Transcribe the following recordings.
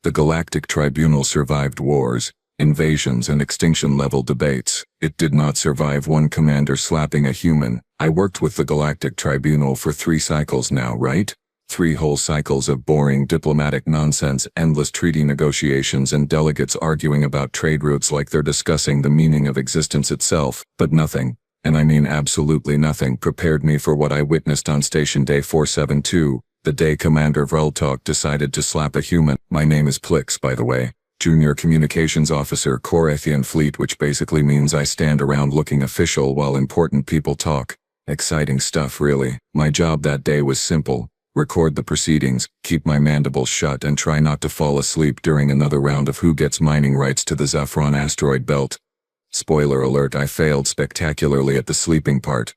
The Galactic Tribunal survived wars, invasions and extinction-level debates. It did not survive one commander slapping a human. I worked with the Galactic Tribunal for 3 cycles now, right? 3 whole cycles of boring diplomatic nonsense, endless treaty negotiations and delegates arguing about trade routes like they're discussing the meaning of existence itself, but nothing, and I mean absolutely nothing, prepared me for what I witnessed on Station Day 472, the day Commander Vreltok decided to slap a human. My name is Plix, by the way. Junior Communications Officer Korathian Fleet, which basically means I stand around looking official while important people talk. Exciting stuff, really. My job that day was simple. Record the proceedings, keep my mandibles shut and try not to fall asleep during another round of who gets mining rights to the Zafron asteroid belt. Spoiler alert, I failed spectacularly at the sleeping part.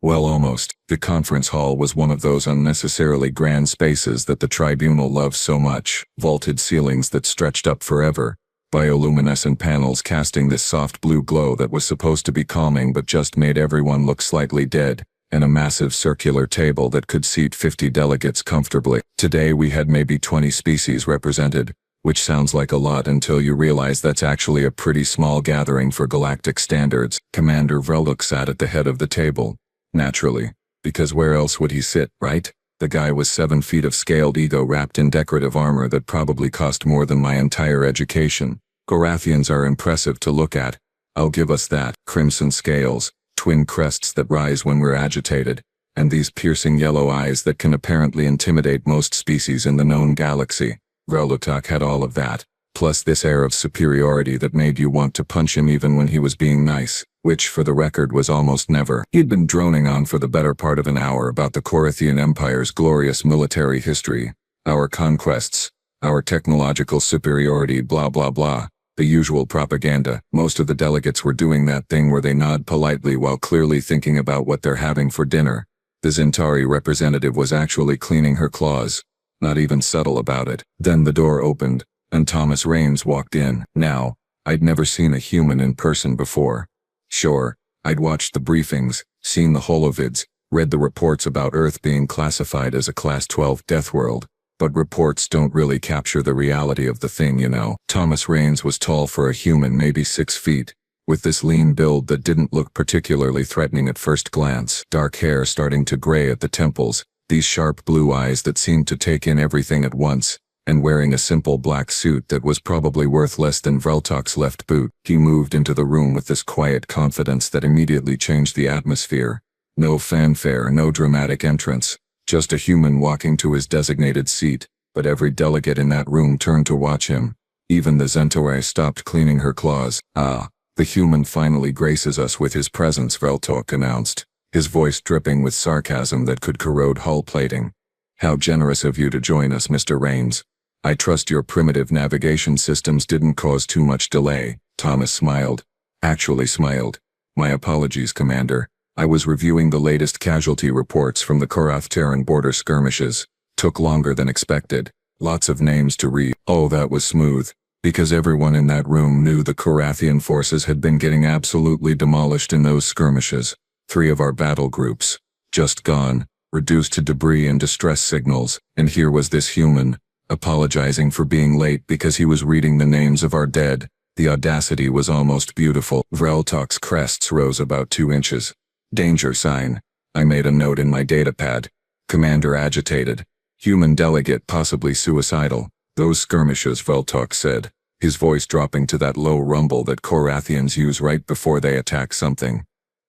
Well, almost. The conference hall was one of those unnecessarily grand spaces that the Tribunal loves so much. Vaulted ceilings that stretched up forever. Bioluminescent panels casting this soft blue glow that was supposed to be calming but just made everyone look slightly dead. And a massive circular table that could seat 50 delegates comfortably. Today we had maybe 20 species represented, which sounds like a lot until you realize that's actually a pretty small gathering for galactic standards. Commander Vreltok sat at the head of the table. Naturally, because where else would he sit, right? The guy was 7 feet of scaled ego wrapped in decorative armor that probably cost more than my entire education. Korathians are impressive to look at. I'll give us that. Crimson scales, twin crests that rise when we're agitated, and these piercing yellow eyes that can apparently intimidate most species in the known galaxy. Vreltok had all of that, plus this air of superiority that made you want to punch him even when he was being nice, which for the record was almost never. He'd been droning on for the better part of an hour about the Korathian Empire's glorious military history, our conquests, our technological superiority, blah blah blah. The usual propaganda. Most of the delegates were doing that thing where they nod politely while clearly thinking about what they're having for dinner. The Zentari representative was actually cleaning her claws. Not even subtle about it. Then the door opened, and Thomas Raines walked in. Now, I'd never seen a human in person before. Sure, I'd watched the briefings, seen the holovids, read the reports about Earth being classified as a Class 12 death world. But reports don't really capture the reality of the thing, you know. Thomas Raines was tall for a human, maybe 6 feet, with this lean build that didn't look particularly threatening at first glance. Dark hair starting to gray at the temples, these sharp blue eyes that seemed to take in everything at once, and wearing a simple black suit that was probably worth less than Vreltok's left boot. He moved into the room with this quiet confidence that immediately changed the atmosphere. No fanfare, no dramatic entrance. Just a human walking to his designated seat, but every delegate in that room turned to watch him. Even the Zentari stopped cleaning her claws. Ah, the human finally graces us with his presence, Vreltok announced, his voice dripping with sarcasm that could corrode hull plating. How generous of you to join us, Mr. Raines. I trust your primitive navigation systems didn't cause too much delay. Thomas smiled. Actually smiled. My apologies, Commander. I was reviewing the latest casualty reports from the Korath-Terran border skirmishes. Took longer than expected. Lots of names to read. Oh, that was smooth. Because everyone in that room knew the Korathian forces had been getting absolutely demolished in those skirmishes. 3 of our battle groups. Just gone. Reduced to debris and distress signals. And here was this human, apologizing for being late because he was reading the names of our dead. The audacity was almost beautiful. Vreltok's crests rose about 2 inches. Danger sign. I made a note in my datapad. Commander agitated. Human delegate possibly suicidal. Those skirmishes, Vreltok said, his voice dropping to that low rumble that Korathians use right before they attack something.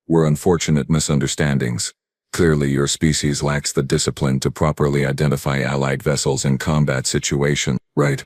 Were unfortunate misunderstandings. Clearly your species lacks the discipline to properly identify allied vessels in combat situation. Right,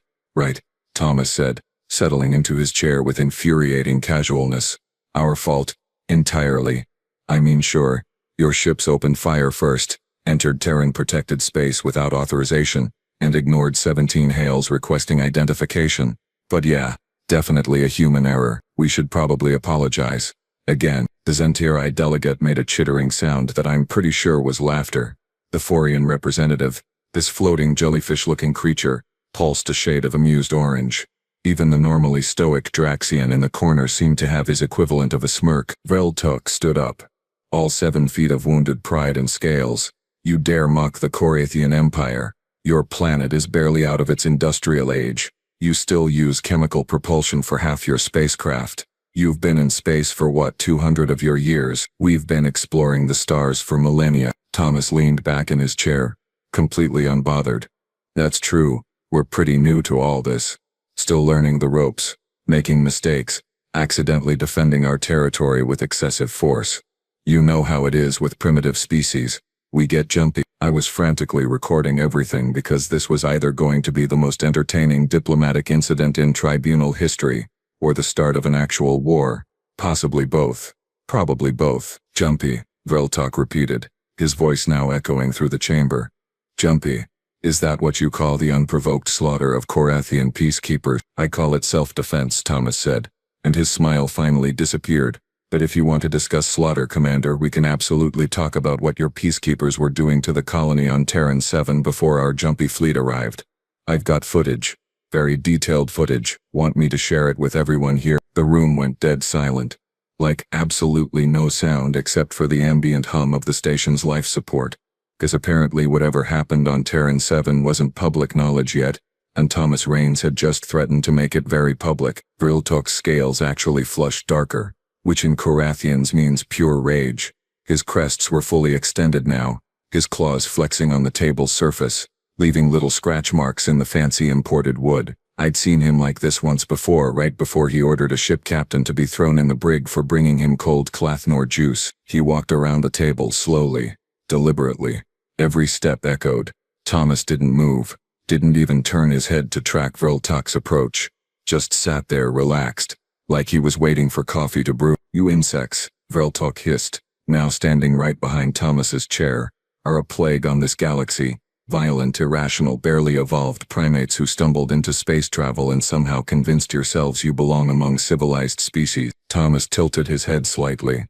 Thomas said, settling into his chair with infuriating casualness. Our fault. Entirely. I mean, sure, your ships opened fire first, entered Terran protected space without authorization, and ignored 17 hails requesting identification. But yeah, definitely a human error. We should probably apologize. Again, the Zentari delegate made a chittering sound that I'm pretty sure was laughter. The Forian representative, this floating jellyfish-looking creature, pulsed a shade of amused orange. Even the normally stoic Draxian in the corner seemed to have his equivalent of a smirk. Vreltok stood up. All 7 feet of wounded pride and scales. You dare mock the Korathian Empire. Your planet is barely out of its industrial age. You still use chemical propulsion for half your spacecraft. You've been in space for what, 200 of your years? We've been exploring the stars for millennia. Thomas leaned back in his chair, completely unbothered. That's true, we're pretty new to all this. Still learning the ropes, making mistakes, accidentally defending our territory with excessive force. You know how it is with primitive species. We get jumpy. I was frantically recording everything because this was either going to be the most entertaining diplomatic incident in tribunal history, or the start of an actual war. Possibly both. Probably both. Jumpy, Vreltok repeated, his voice now echoing through the chamber. Jumpy. Is that what you call the unprovoked slaughter of Korathian peacekeepers? I call it self-defense, Thomas said, and his smile finally disappeared. But if you want to discuss slaughter, Commander, we can absolutely talk about what your peacekeepers were doing to the colony on Terran 7 before our jumpy fleet arrived. I've got footage. Very detailed footage. Want me to share it with everyone here? The room went dead silent. Like, absolutely no sound except for the ambient hum of the station's life support. Because apparently whatever happened on Terran 7 wasn't public knowledge yet, and Thomas Raines had just threatened to make it very public. Vreltok's scales actually flushed darker, which in Korathians means pure rage. His crests were fully extended now, his claws flexing on the table's surface, leaving little scratch marks in the fancy imported wood. I'd seen him like this once before, right before he ordered a ship captain to be thrown in the brig for bringing him cold Clathnor juice. He walked around the table slowly, deliberately. Every step echoed. Thomas didn't move, didn't even turn his head to track Vreltok's approach. Just sat there relaxed, like he was waiting for coffee to brew. You insects, Vreltok hissed, now standing right behind Thomas's chair, are a plague on this galaxy. Violent, irrational, barely evolved primates who stumbled into space travel and somehow convinced yourselves you belong among civilized species. Thomas tilted his head slightly.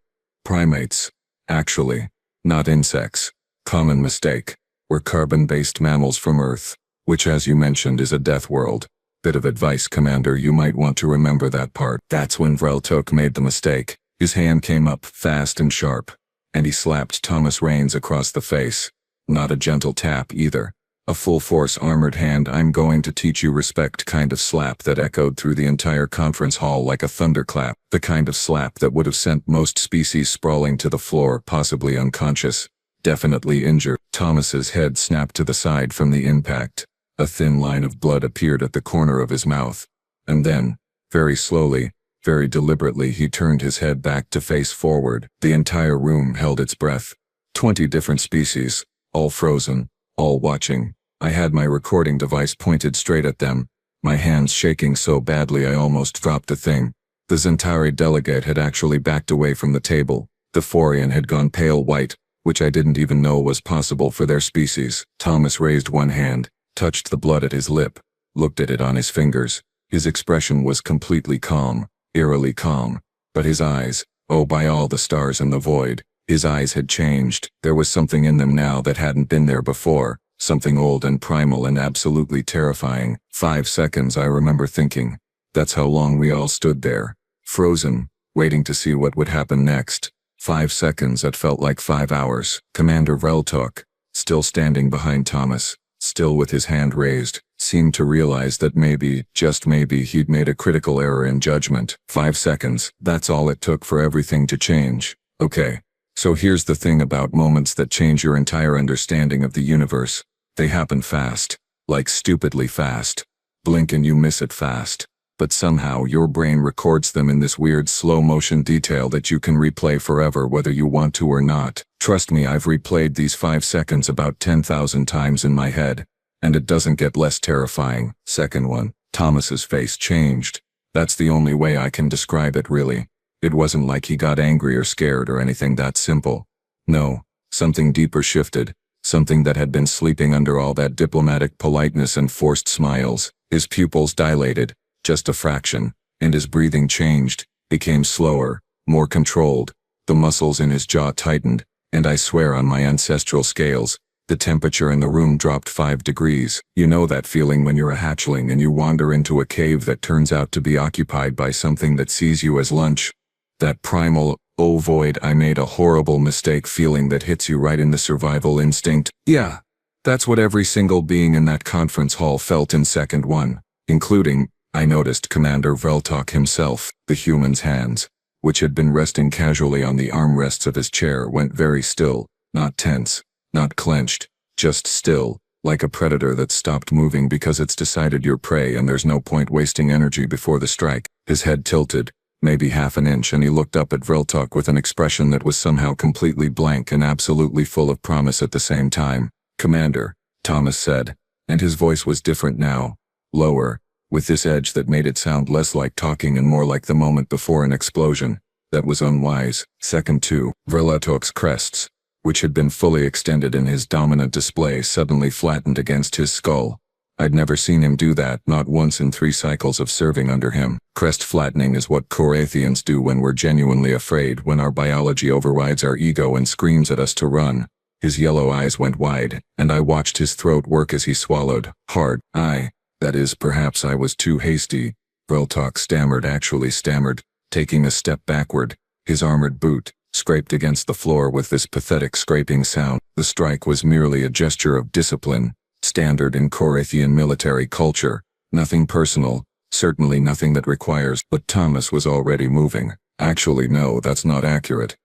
Primates. Actually. Not insects. Common mistake. We're carbon-based mammals from Earth, which as you mentioned is a death world. Bit of advice, Commander, you might want to remember that part. That's when Vreltok made the mistake. His hand came up fast and sharp, and he slapped Thomas Raines across the face. Not a gentle tap either. A full-force armored hand, I'm going to teach you respect kind of slap that echoed through the entire conference hall like a thunderclap. The kind of slap that would have sent most species sprawling to the floor, possibly unconscious, definitely injured. Thomas's head snapped to the side from the impact. A thin line of blood appeared at the corner of his mouth. And then, very slowly, very deliberately, he turned his head back to face forward. The entire room held its breath. 20 different species. All frozen, all watching. I had my recording device pointed straight at them, my hands shaking so badly I almost dropped the thing. The Zentari delegate had actually backed away from the table. The Forian had gone pale white, which I didn't even know was possible for their species. Thomas raised one hand, touched the blood at his lip, looked at it on his fingers. His expression was completely calm, eerily calm, but his eyes, oh by all the stars in the void, his eyes had changed. There was something in them now that hadn't been there before, something old and primal and absolutely terrifying. 5 seconds, I remember thinking. That's how long we all stood there, frozen, waiting to see what would happen next. 5 seconds that felt like 5 hours. Commander Vreltok, still standing behind Thomas, still with his hand raised, seemed to realize that maybe, just maybe, he'd made a critical error in judgment. 5 seconds, that's all it took for everything to change. Okay. So here's the thing about moments that change your entire understanding of the universe. They happen fast. Like stupidly fast. Blink and you miss it fast. But somehow your brain records them in this weird slow-motion detail that you can replay forever whether you want to or not. Trust me, I've replayed these 5 seconds about 10,000 times in my head, and it doesn't get less terrifying. Second one, Thomas's face changed. That's the only way I can describe it, really. It wasn't like he got angry or scared or anything that simple. No, something deeper shifted, something that had been sleeping under all that diplomatic politeness and forced smiles. His pupils dilated, just a fraction, and his breathing changed, became slower, more controlled. The muscles in his jaw tightened, and I swear on my ancestral scales, the temperature in the room dropped 5 degrees. You know that feeling when you're a hatchling and you wander into a cave that turns out to be occupied by something that sees you as lunch? That primal, oh void, I made a horrible mistake feeling that hits you right in the survival instinct. Yeah, that's what every single being in that conference hall felt in second one. including, I noticed, Commander Veltok himself. The human's hands, which had been resting casually on the armrests of his chair, went very still, not tense, not clenched, just still, like a predator that's stopped moving because it's decided you're prey and there's no point wasting energy before the strike. His head tilted, maybe half an inch, and he looked up at Veltok with an expression that was somehow completely blank and absolutely full of promise at the same time. "Commander," Thomas said, and his voice was different now, lower, with this edge that made it sound less like talking and more like the moment before an explosion. That was unwise. Second two, Veltok's crests, which had been fully extended in his dominant display, suddenly flattened against his skull. I'd never seen him do that, not once in 3 cycles of serving under him. Crest flattening is what Korathians do when we're genuinely afraid, when our biology overrides our ego and screams at us to run. His yellow eyes went wide, and I watched his throat work as he swallowed hard. That is, perhaps I was too hasty. Veltok stammered, taking a step backward. His armored boot scraped against the floor with this pathetic scraping sound. The strike was merely a gesture of discipline, standard in Korathian military culture. Nothing personal, certainly nothing that requires. But Thomas was already moving. Actually, no, that's not accurate.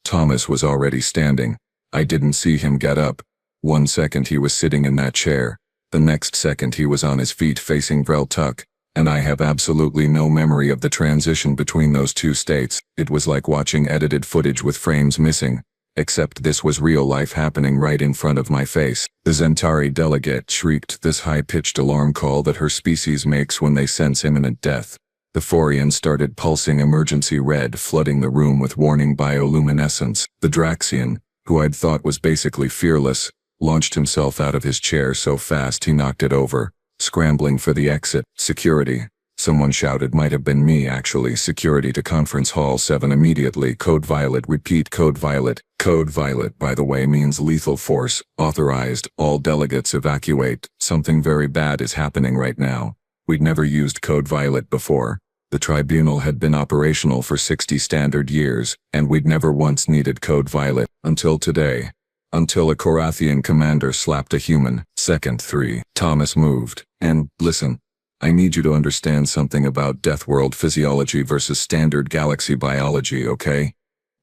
Thomas was already standing. I didn't see him get up. 1 second he was sitting in that chair. The next second he was on his feet facing Veltok, and I have absolutely no memory of the transition between those two states. It was like watching edited footage with frames missing, except this was real life happening right in front of my face. The Zentari delegate shrieked this high-pitched alarm call that her species makes when they sense imminent death. The Forian started pulsing emergency red, flooding the room with warning bioluminescence. The Draxian, who I'd thought was basically fearless, launched himself out of his chair so fast he knocked it over, scrambling for the exit. "Security," someone shouted. Might have been me, actually. "Security to Conference Hall 7 immediately. Code Violet. Repeat, Code Violet." Code Violet, by the way, means lethal force. Authorized. All delegates evacuate. Something very bad is happening right now. We'd never used Code Violet before. The tribunal had been operational for 60 standard years, and we'd never once needed Code Violet, until today. Until a Korathian commander slapped a human. Second 3. Thomas moved. "And, listen, I need you to understand something about Deathworld physiology versus standard galaxy biology, okay?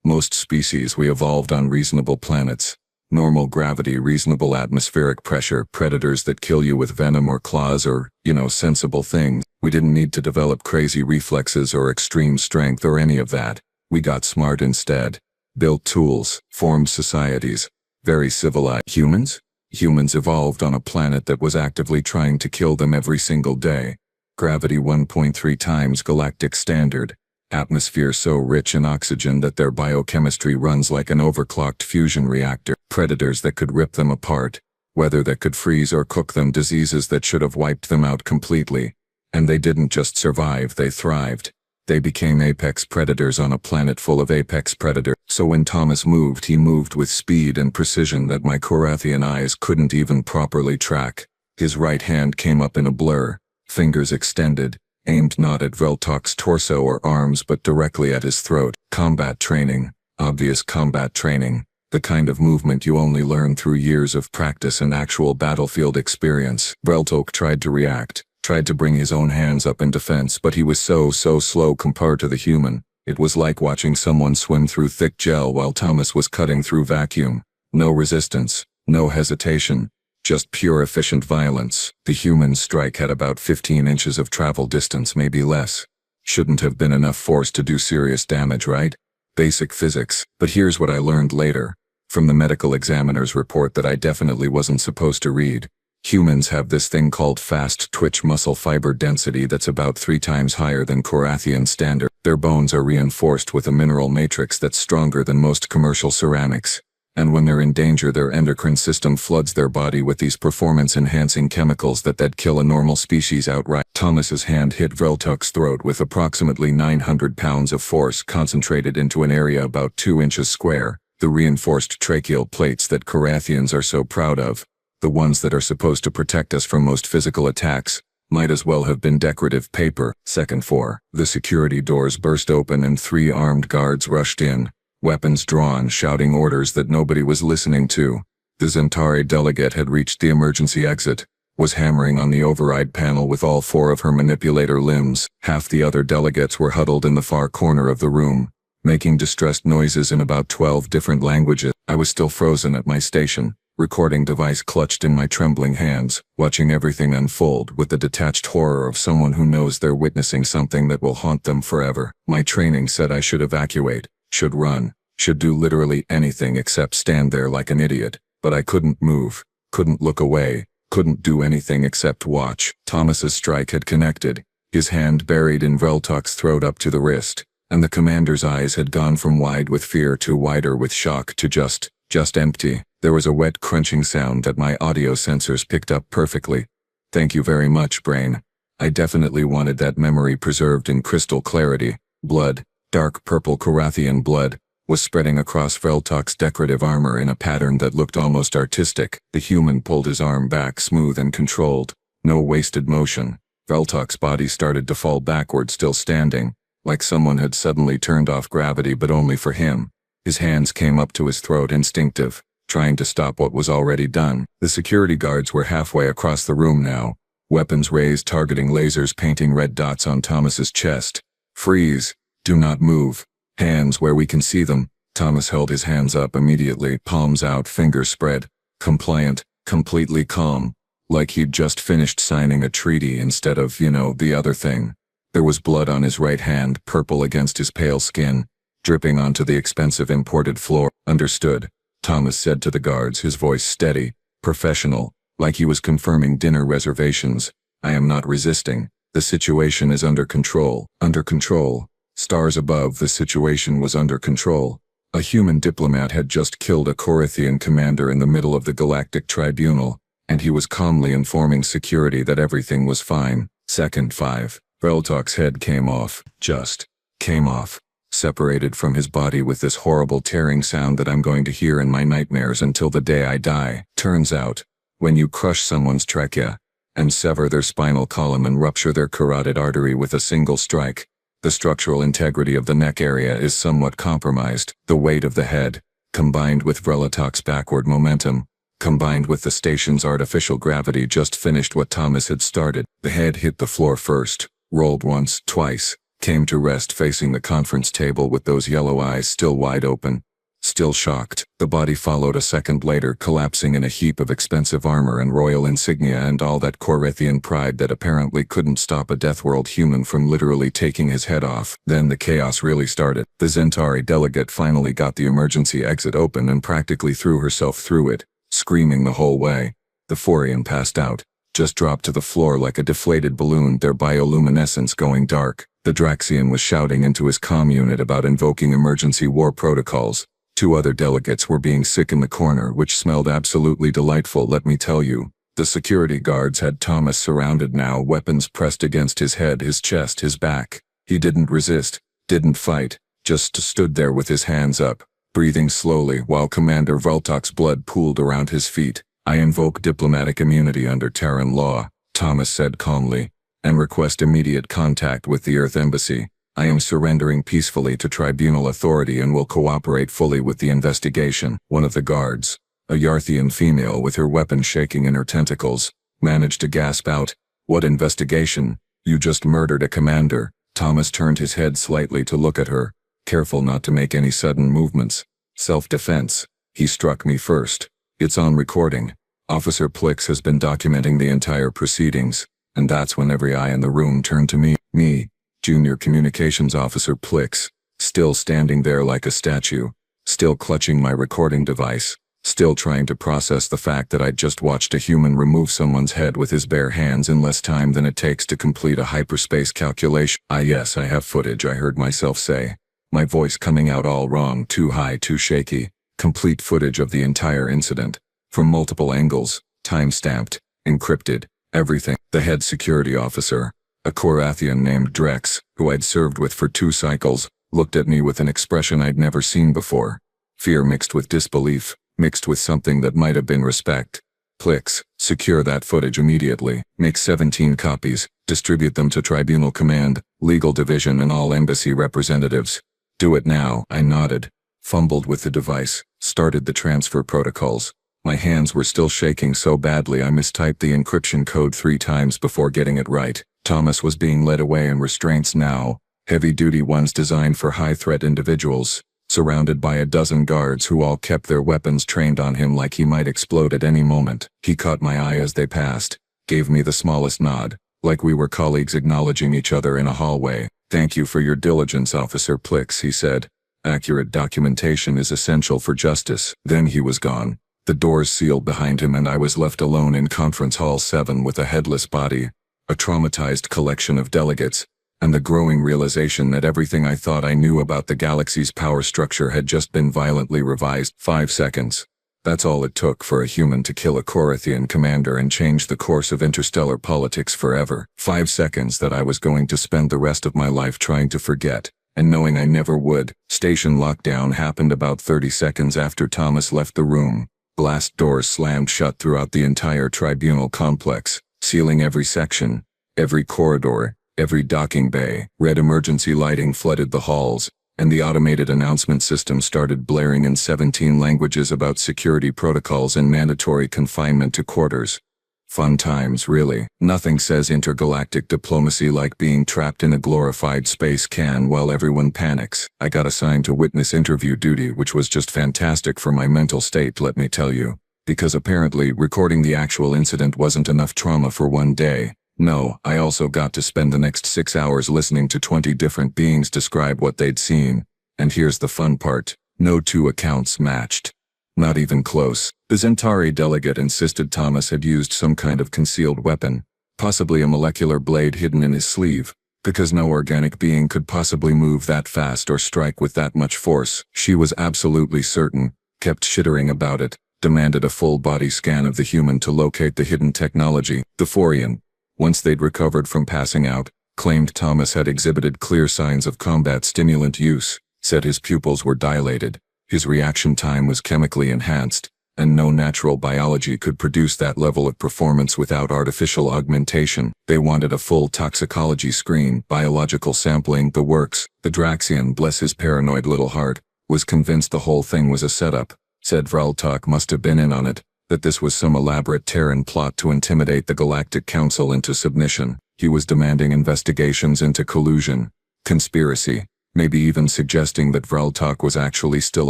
Most species, we evolved on reasonable planets. Normal gravity, reasonable atmospheric pressure, predators that kill you with venom or claws or, sensible things. We didn't need to develop crazy reflexes or extreme strength or any of that. We got smart instead. Built tools, formed societies. Very civilized. Humans? Humans evolved on a planet that was actively trying to kill them every single day. Gravity 1.3 times galactic standard. Atmosphere so rich in oxygen that their biochemistry runs like an overclocked fusion reactor. Predators that could rip them apart. Weather that could freeze or cook them. Diseases that should have wiped them out completely. And they didn't just survive, they thrived. They became apex predators on a planet full of apex predators. So when Thomas moved, he moved with speed and precision that my Korathian eyes couldn't even properly track. His right hand came up in a blur, fingers extended, aimed not at Veltok's torso or arms but directly at his throat. Combat training. Obvious combat training. The kind of movement you only learn through years of practice and actual battlefield experience. Veltok tried to react. Tried to bring his own hands up in defense, but he was so slow compared to the human. It was like watching someone swim through thick gel while Thomas was cutting through vacuum. No resistance, no hesitation, just pure efficient violence. The human's strike had about 15 inches of travel distance, maybe less. Shouldn't have been enough force to do serious damage, right? Basic physics. But here's what I learned later, from the medical examiner's report that I definitely wasn't supposed to read. Humans have this thing called fast twitch muscle fiber density that's about 3 times higher than Korathian standard. Their bones are reinforced with a mineral matrix that's stronger than most commercial ceramics. And when they're in danger, their endocrine system floods their body with these performance-enhancing chemicals that'd kill a normal species outright. Thomas's hand hit Veltok's throat with approximately 900 pounds of force concentrated into an area about 2 inches square. The reinforced tracheal plates that Korathians are so proud of, the ones that are supposed to protect us from most physical attacks, might as well have been decorative paper. Second 4. The security doors burst open and 3 armed guards rushed in, weapons drawn, shouting orders that nobody was listening to. The Zentari delegate had reached the emergency exit. was hammering on the override panel with all 4 of her manipulator limbs. Half the other delegates were huddled in the far corner of the room, making distressed noises in about 12 different languages. I was still frozen at my station, recording device clutched in my trembling hands, watching everything unfold with the detached horror of someone who knows they're witnessing something that will haunt them forever. My training said I should evacuate, should run, should do literally anything except stand there like an idiot, but I couldn't move, couldn't look away, couldn't do anything except watch. Thomas's strike had connected, his hand buried in Veltok's throat up to the wrist, and the commander's eyes had gone from wide with fear to wider with shock to just empty. There was a wet crunching sound that my audio sensors picked up perfectly. Thank you very much, brain. I definitely wanted that memory preserved in crystal clarity. Blood, dark purple Korathian blood, was spreading across Veltok's decorative armor in a pattern that looked almost artistic. The human pulled his arm back smooth and controlled. No wasted motion. Veltok's body started to fall backward, still standing, like someone had suddenly turned off gravity, but only for him. His hands came up to his throat, instinctive, trying to stop what was already done. The security guards were halfway across the room now, weapons raised, targeting lasers painting red dots on Thomas's chest. Freeze. Do not move. Hands where we can see them. Thomas held his hands up immediately, palms out, fingers spread. Compliant, completely calm, like he'd just finished signing a treaty instead of, the other thing. There was blood on his right hand, purple against his pale skin, dripping onto the expensive imported floor. Understood, Thomas said to the guards, his voice steady, professional, like he was confirming dinner reservations. I am not resisting. The situation is under control. Under control. Stars above, the situation was under control. A human diplomat had just killed a Korathian commander in the middle of the Galactic Tribunal, and he was calmly informing security that everything was fine. Second 5. Veltok's head came off. Just came off. Separated from his body with this horrible tearing sound that I'm going to hear in my nightmares until the day I die. Turns out, when you crush someone's trachea, and sever their spinal column and rupture their carotid artery with a single strike, the structural integrity of the neck area is somewhat compromised. The weight of the head, combined with Veltok's backward momentum, combined with the station's artificial gravity, just finished what Thomas had started. The head hit the floor first, rolled once, twice, came to rest facing the conference table with those yellow eyes still wide open, still shocked. The body followed a second later, collapsing in a heap of expensive armor and royal insignia and all that Korathian pride that apparently couldn't stop a Deathworld human from literally taking his head off. Then the chaos really started. The Zentari delegate finally got the emergency exit open and practically threw herself through it, screaming the whole way. The Forian passed out, just dropped to the floor like a deflated balloon, their bioluminescence going dark. The Draxian was shouting into his comm unit about invoking emergency war protocols. 2 other delegates were being sick in the corner, which smelled absolutely delightful, let me tell you. The security guards had Thomas surrounded now, weapons pressed against his head, his chest, his back. He didn't resist, didn't fight, just stood there with his hands up, breathing slowly while Commander Veltok's blood pooled around his feet. I invoke diplomatic immunity under Terran law, Thomas said calmly, and request immediate contact with the Earth Embassy. I am surrendering peacefully to tribunal authority and will cooperate fully with the investigation. One of the guards, a Yarthian female with her weapon shaking in her tentacles, managed to gasp out, "What investigation? You just murdered a commander." Thomas turned his head slightly to look at her, careful not to make any sudden movements. Self-defense. He struck me first. It's on recording. Officer Plix has been documenting the entire proceedings, and that's when every eye in the room turned to me. Junior Communications Officer Plix, still standing there like a statue, still clutching my recording device, still trying to process the fact that I'd just watched a human remove someone's head with his bare hands in less time than it takes to complete a hyperspace calculation. Yes, I have footage, I heard myself say, my voice coming out all wrong, too high, too shaky. Complete footage of the entire incident, from multiple angles, time-stamped, encrypted, everything. The head security officer, a Korathian named Drex, who I'd served with for 2 cycles, looked at me with an expression I'd never seen before. Fear mixed with disbelief, mixed with something that might have been respect. Plix, secure that footage immediately. Make 17 copies, distribute them to Tribunal Command, Legal Division and all embassy representatives. Do it now. I nodded, fumbled with the device, started the transfer protocols. My hands were still shaking so badly I mistyped the encryption code 3 times before getting it right. Thomas was being led away in restraints now, heavy-duty ones designed for high-threat individuals, surrounded by a dozen guards who all kept their weapons trained on him like he might explode at any moment. He caught my eye as they passed, gave me the smallest nod, like we were colleagues acknowledging each other in a hallway. "Thank you for your diligence, Officer Plix," he said. "Accurate documentation is essential for justice." Then he was gone. The doors sealed behind him and I was left alone in Conference Hall 7 with a headless body, a traumatized collection of delegates, and the growing realization that everything I thought I knew about the galaxy's power structure had just been violently revised. 5 seconds. That's all it took for a human to kill a Korathian commander and change the course of interstellar politics forever. 5 seconds that I was going to spend the rest of my life trying to forget, and knowing I never would. Station lockdown happened about 30 seconds after Thomas left the room. Blast doors slammed shut throughout the entire tribunal complex, sealing every section, every corridor, every docking bay. Red emergency lighting flooded the halls, and the automated announcement system started blaring in 17 languages about security protocols and mandatory confinement to quarters. Fun times, really. Nothing says intergalactic diplomacy like being trapped in a glorified space can while everyone panics. I got assigned to witness interview duty, which was just fantastic for my mental state, let me tell you. Because apparently recording the actual incident wasn't enough trauma for one day. No, I also got to spend the next 6 hours listening to 20 different beings describe what they'd seen. And here's the fun part. No two accounts matched. Not even close. The Zentari delegate insisted Thomas had used some kind of concealed weapon, possibly a molecular blade hidden in his sleeve, because no organic being could possibly move that fast or strike with that much force. She was absolutely certain, kept chittering about it, demanded a full body scan of the human to locate the hidden technology. The Forian, once they'd recovered from passing out, claimed Thomas had exhibited clear signs of combat stimulant use, said his pupils were dilated, his reaction time was chemically enhanced, and no natural biology could produce that level of performance without artificial augmentation. They wanted a full toxicology screen, biological sampling, the works. The Draxian, bless his paranoid little heart, was convinced the whole thing was a setup, said Vraltok must have been in on it, that this was some elaborate Terran plot to intimidate the Galactic Council into submission. He was demanding investigations into collusion, conspiracy, maybe even suggesting that Vraltok was actually still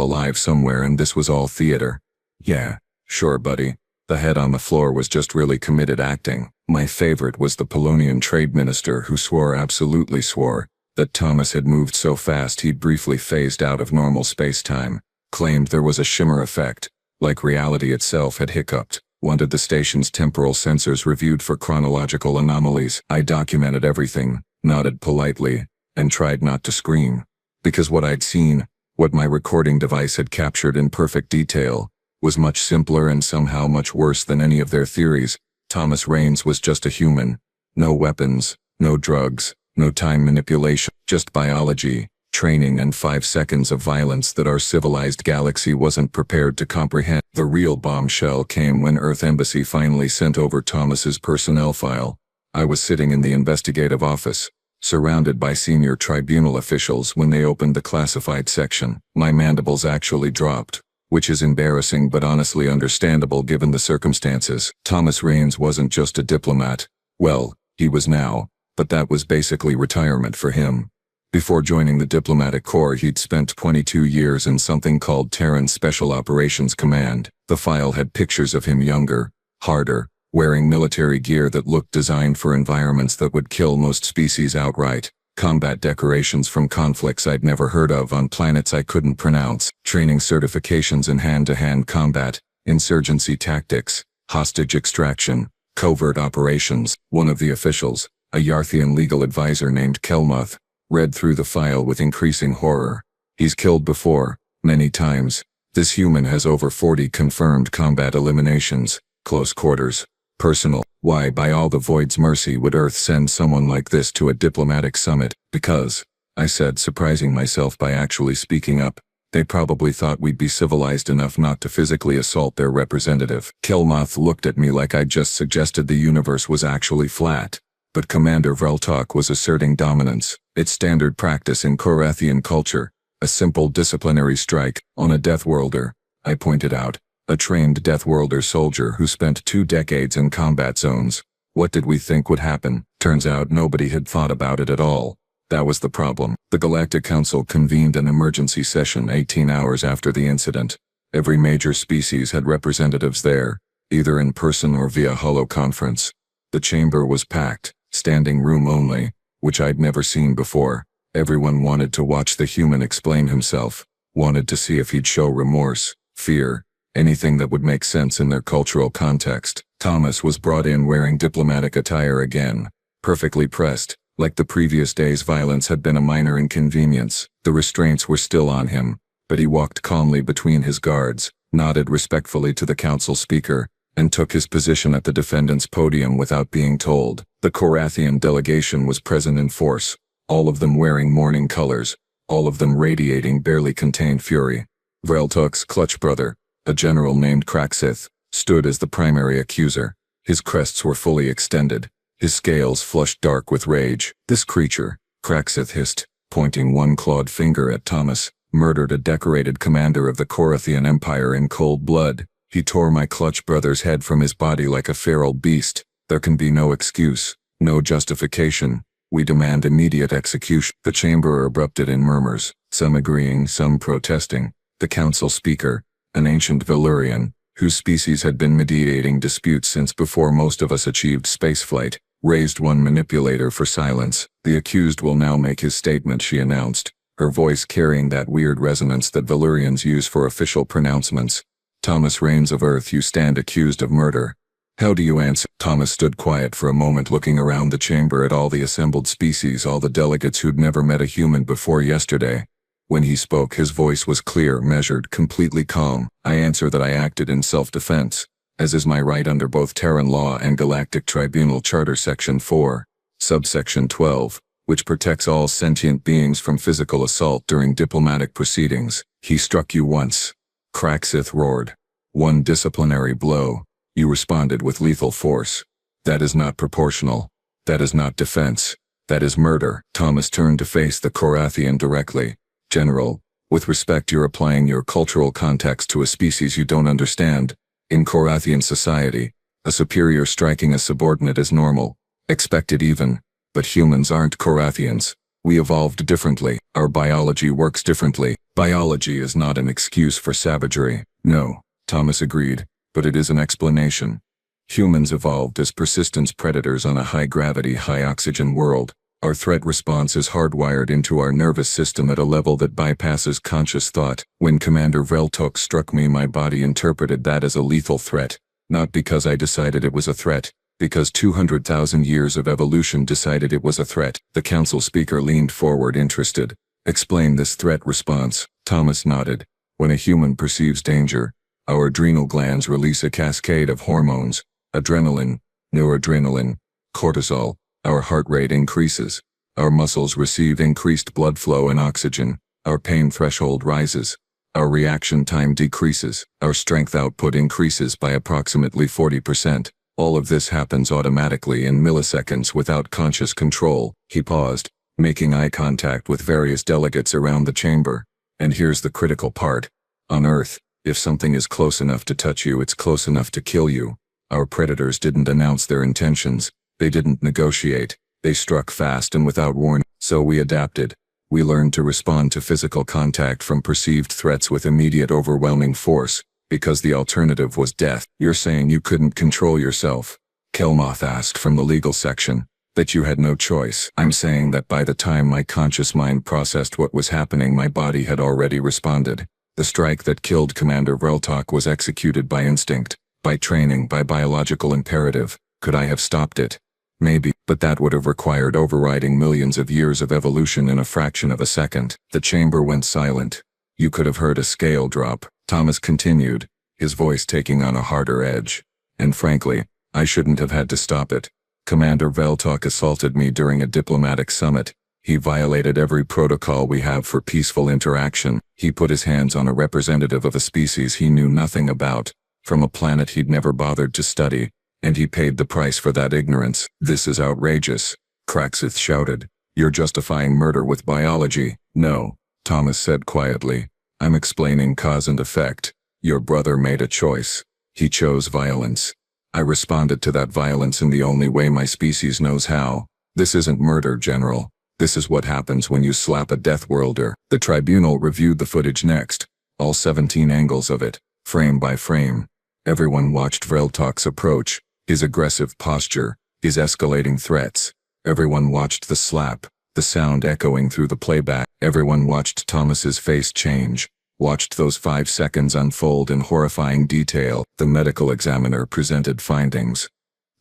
alive somewhere and this was all theater. Yeah, sure buddy. The head on the floor was just really committed acting. My favorite was the Polonian trade minister who absolutely swore, that Thomas had moved so fast he'd briefly phased out of normal space-time, claimed there was a shimmer effect, like reality itself had hiccuped, wanted the station's temporal sensors reviewed for chronological anomalies. I documented everything, nodded politely, and tried not to scream. Because what I'd seen, what my recording device had captured in perfect detail, was much simpler and somehow much worse than any of their theories. Thomas Raines was just a human. No weapons, no drugs, no time manipulation, just biology, training and 5 seconds of violence that our civilized galaxy wasn't prepared to comprehend. The real bombshell came when Earth Embassy finally sent over Thomas's personnel file. I was sitting in the investigative office, surrounded by senior tribunal officials when they opened the classified section. My mandibles actually dropped, which is embarrassing but honestly understandable given the circumstances. Thomas Raines wasn't just a diplomat. Well, he was now, but that was basically retirement for him. Before joining the diplomatic corps, he'd spent 22 years in something called Terran Special Operations Command. The file had pictures of him younger, harder, wearing military gear that looked designed for environments that would kill most species outright, combat decorations from conflicts I'd never heard of on planets I couldn't pronounce, training certifications in hand-to-hand combat, insurgency tactics, hostage extraction, covert operations. One of the officials, a Yarthian legal advisor named Kelmuth, read through the file with increasing horror. He's killed before, many times. This human has over 40 confirmed combat eliminations, close quarters, personal. Why by all the void's mercy would Earth send someone like this to a diplomatic summit? Because, I said, surprising myself by actually speaking up, they probably thought we'd be civilized enough not to physically assault their representative. Kelmuth looked at me like I'd just suggested the universe was actually flat. But Commander Vraltok was asserting dominance. It's standard practice in Korathian culture, a simple disciplinary strike on a Deathworlder, I pointed out. A trained Deathworlder soldier who spent 2 decades in combat zones. What did we think would happen? Turns out nobody had thought about it at all. That was the problem. The Galactic Council convened an emergency session 18 hours after the incident. Every major species had representatives there, either in person or via holoconference. The chamber was packed, standing room only, which I'd never seen before. Everyone wanted to watch the human explain himself, wanted to see if he'd show remorse, fear, anything that would make sense in their cultural context. Thomas was brought in wearing diplomatic attire again, perfectly pressed, like the previous day's violence had been a minor inconvenience. The restraints were still on him, but he walked calmly between his guards, nodded respectfully to the council speaker, and took his position at the defendant's podium without being told. The Korathian delegation was present in force, all of them wearing mourning colors, all of them radiating barely contained fury. Vreltuk's clutch brother, a general named Kraxith, stood as the primary accuser. His crests were fully extended, his scales flushed dark with rage. This creature, Kraxith hissed, pointing one clawed finger at Thomas, murdered a decorated commander of the Korathian Empire in cold blood. He tore my clutch brother's head from his body like a feral beast. There can be no excuse, no justification. We demand immediate execution. The chamber erupted in murmurs, some agreeing, some protesting. The council speaker, an ancient Valyrian, whose species had been mediating disputes since before most of us achieved spaceflight, raised one manipulator for silence. The accused will now make his statement, she announced, her voice carrying that weird resonance that Valyrians use for official pronouncements. Thomas Reigns of Earth, you stand accused of murder. How do you answer? Thomas stood quiet for a moment, looking around the chamber at all the assembled species, all the delegates who'd never met a human before yesterday. When he spoke, his voice was clear, measured, completely calm. I answer that I acted in self-defense, as is my right under both Terran law and Galactic Tribunal Charter Section 4, subsection 12, which protects all sentient beings from physical assault during diplomatic proceedings. He struck you once. Kraxith roared. One disciplinary blow. You responded with lethal force. That is not proportional. That is not defense. That is murder. Thomas turned to face the Korathian directly. General, with respect, you're applying your cultural context to a species you don't understand. In Korathian society, a superior striking a subordinate is normal, expected even. But humans aren't Korathians. We evolved differently. Our biology works differently. Biology is not an excuse for savagery. No, Thomas agreed, but it is an explanation. Humans evolved as persistence predators on a high-gravity, high-oxygen world. Our threat response is hardwired into our nervous system at a level that bypasses conscious thought. When Commander Vreltuk struck me, my body interpreted that as a lethal threat. Not because I decided it was a threat, because 200,000 years of evolution decided it was a threat. The council speaker leaned forward, interested. Explain this threat response. Thomas nodded. When a human perceives danger, our adrenal glands release a cascade of hormones, adrenaline, noradrenaline, cortisol. Our heart rate increases. Our muscles receive increased blood flow and oxygen. Our pain threshold rises. Our reaction time decreases. Our strength output increases by approximately 40%. All of this happens automatically in milliseconds without conscious control. He paused, making eye contact with various delegates around the chamber. And here's the critical part. On Earth, if something is close enough to touch you, it's close enough to kill you. Our predators didn't announce their intentions. They didn't negotiate. They struck fast and without warning. So we adapted. We learned to respond to physical contact from perceived threats with immediate, overwhelming force, because the alternative was death. You're saying you couldn't control yourself? Kelmoth asked from the legal section. That you had no choice. I'm saying that by the time my conscious mind processed what was happening, my body had already responded. The strike that killed Commander Vreltuk was executed by instinct, by training, by biological imperative. Could I have stopped it? Maybe, but that would have required overriding millions of years of evolution in a fraction of a second. The chamber went silent. You could have heard a scale drop. Thomas continued, his voice taking on a harder edge. And frankly, I shouldn't have had to stop it. Commander Vreltuk assaulted me during a diplomatic summit. He violated every protocol we have for peaceful interaction. He put his hands on a representative of a species he knew nothing about, from a planet he'd never bothered to study. And he paid the price for that ignorance. This is outrageous, Kraxith shouted. You're justifying murder with biology. No, Thomas said quietly. I'm explaining cause and effect. Your brother made a choice. He chose violence. I responded to that violence in the only way my species knows how. This isn't murder, General. This is what happens when you slap a Deathworlder. The tribunal reviewed the footage next. All 17 angles of it, frame by frame. Everyone watched Vreltok's approach, his aggressive posture, his escalating threats. Everyone watched the slap, the sound echoing through the playback. Everyone watched Thomas's face change, watched those 5 seconds unfold in horrifying detail. The medical examiner presented findings.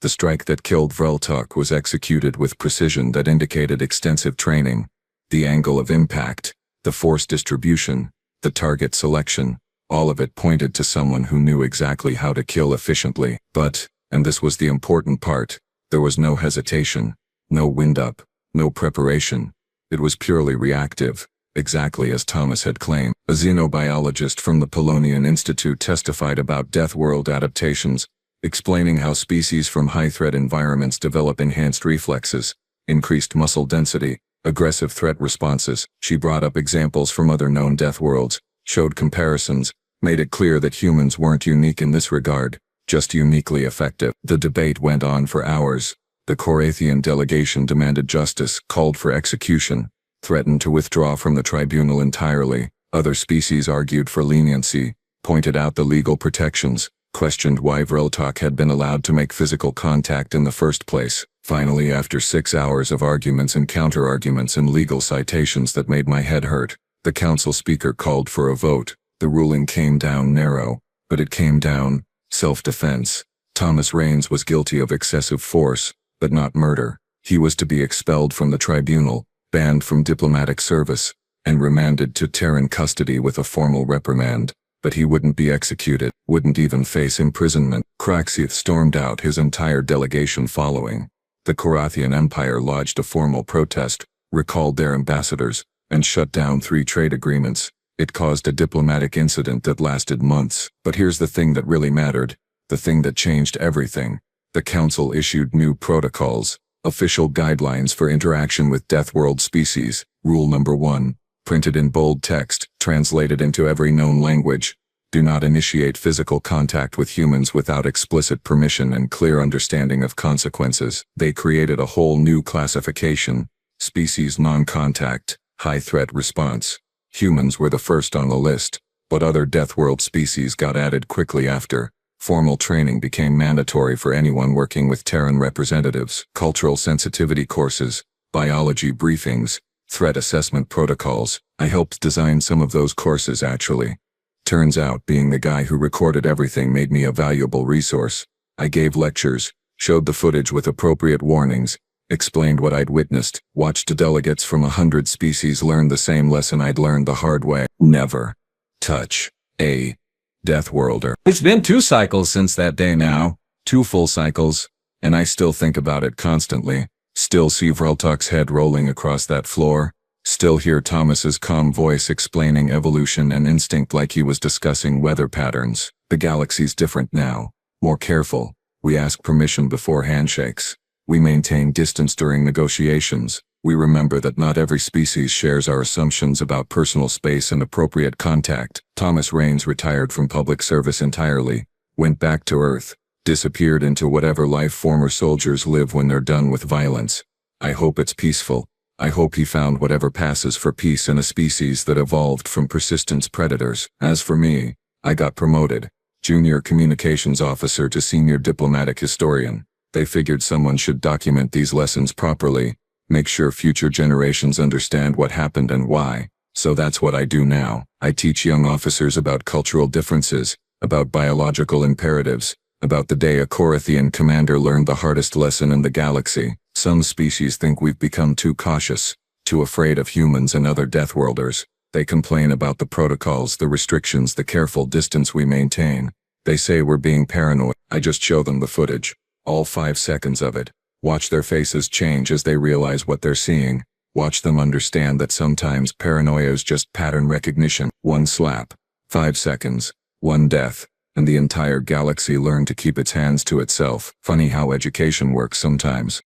The strike that killed Vreltok was executed with precision that indicated extensive training. The angle of impact, the force distribution, the target selection, all of it pointed to someone who knew exactly how to kill efficiently. But, and this was the important part, there was no hesitation, no wind-up, no preparation. It was purely reactive, exactly as Thomas had claimed. A xenobiologist from the Polonian Institute testified about Deathworld adaptations, explaining how species from high-threat environments develop enhanced reflexes, increased muscle density, aggressive threat responses. She brought up examples from other known Deathworlds, showed comparisons, made it clear that humans weren't unique in this regard, just uniquely effective. The debate went on for hours. The Korathian delegation demanded justice, called for execution, threatened to withdraw from the tribunal entirely. Other species argued for leniency, pointed out the legal protections, questioned why Vreltok had been allowed to make physical contact in the first place. Finally, after 6 hours of arguments and counter-arguments and legal citations that made my head hurt, the council speaker called for a vote. The ruling came down narrow, but it came down self-defense. Thomas Raines was guilty of excessive force, but not murder. He was to be expelled from the tribunal, banned from diplomatic service, and remanded to Terran custody with a formal reprimand. But he wouldn't be executed, wouldn't even face imprisonment. Kraxith stormed out, his entire delegation following. The Korathian Empire lodged a formal protest, recalled their ambassadors, and shut down 3 trade agreements. It caused a diplomatic incident that lasted months. But here's the thing that really mattered, the thing that changed everything. The council issued new protocols, official guidelines for interaction with Deathworld species. Rule number 1. Printed in bold text, translated into every known language. Do not initiate physical contact with humans without explicit permission and clear understanding of consequences. They created a whole new classification: species non-contact, high-threat response. Humans were the first on the list, but other Deathworld species got added quickly after. Formal training became mandatory for anyone working with Terran representatives. Cultural sensitivity courses, biology briefings, threat assessment protocols. I helped design some of those courses actually. Turns out being the guy who recorded everything made me a valuable resource. I gave lectures, showed the footage with appropriate warnings, explained what I'd witnessed, watched delegates from 100 species learn the same lesson I'd learned the hard way. Never touch a Deathworlder. It's been 2 cycles since that day now, 2 full cycles, and I still think about it constantly. Still see Vreltok's head rolling across that floor. Still hear Thomas's calm voice explaining evolution and instinct like he was discussing weather patterns. The galaxy's different now, more careful. We ask permission before handshakes. We maintain distance during negotiations. We remember that not every species shares our assumptions about personal space and appropriate contact. Thomas Raines retired from public service entirely, went back to Earth, disappeared into whatever life former soldiers live when they're done with violence. I hope it's peaceful. I hope he found whatever passes for peace in a species that evolved from persistence predators. As for me, I got promoted, junior communications officer to senior diplomatic historian. They figured someone should document these lessons properly, make sure future generations understand what happened and why. So that's what I do now. I teach young officers about cultural differences, about biological imperatives, about the day a Korathian commander learned the hardest lesson in the galaxy. Some species think we've become too cautious, too afraid of humans and other Deathworlders. They complain about the protocols, the restrictions, the careful distance we maintain. They say we're being paranoid. I just show them the footage, all 5 seconds of it. Watch their faces change as they realize what they're seeing. Watch them understand that sometimes paranoia is just pattern recognition. 1 slap, 5 seconds, 1 death, and the entire galaxy learned to keep its hands to itself. Funny how education works sometimes.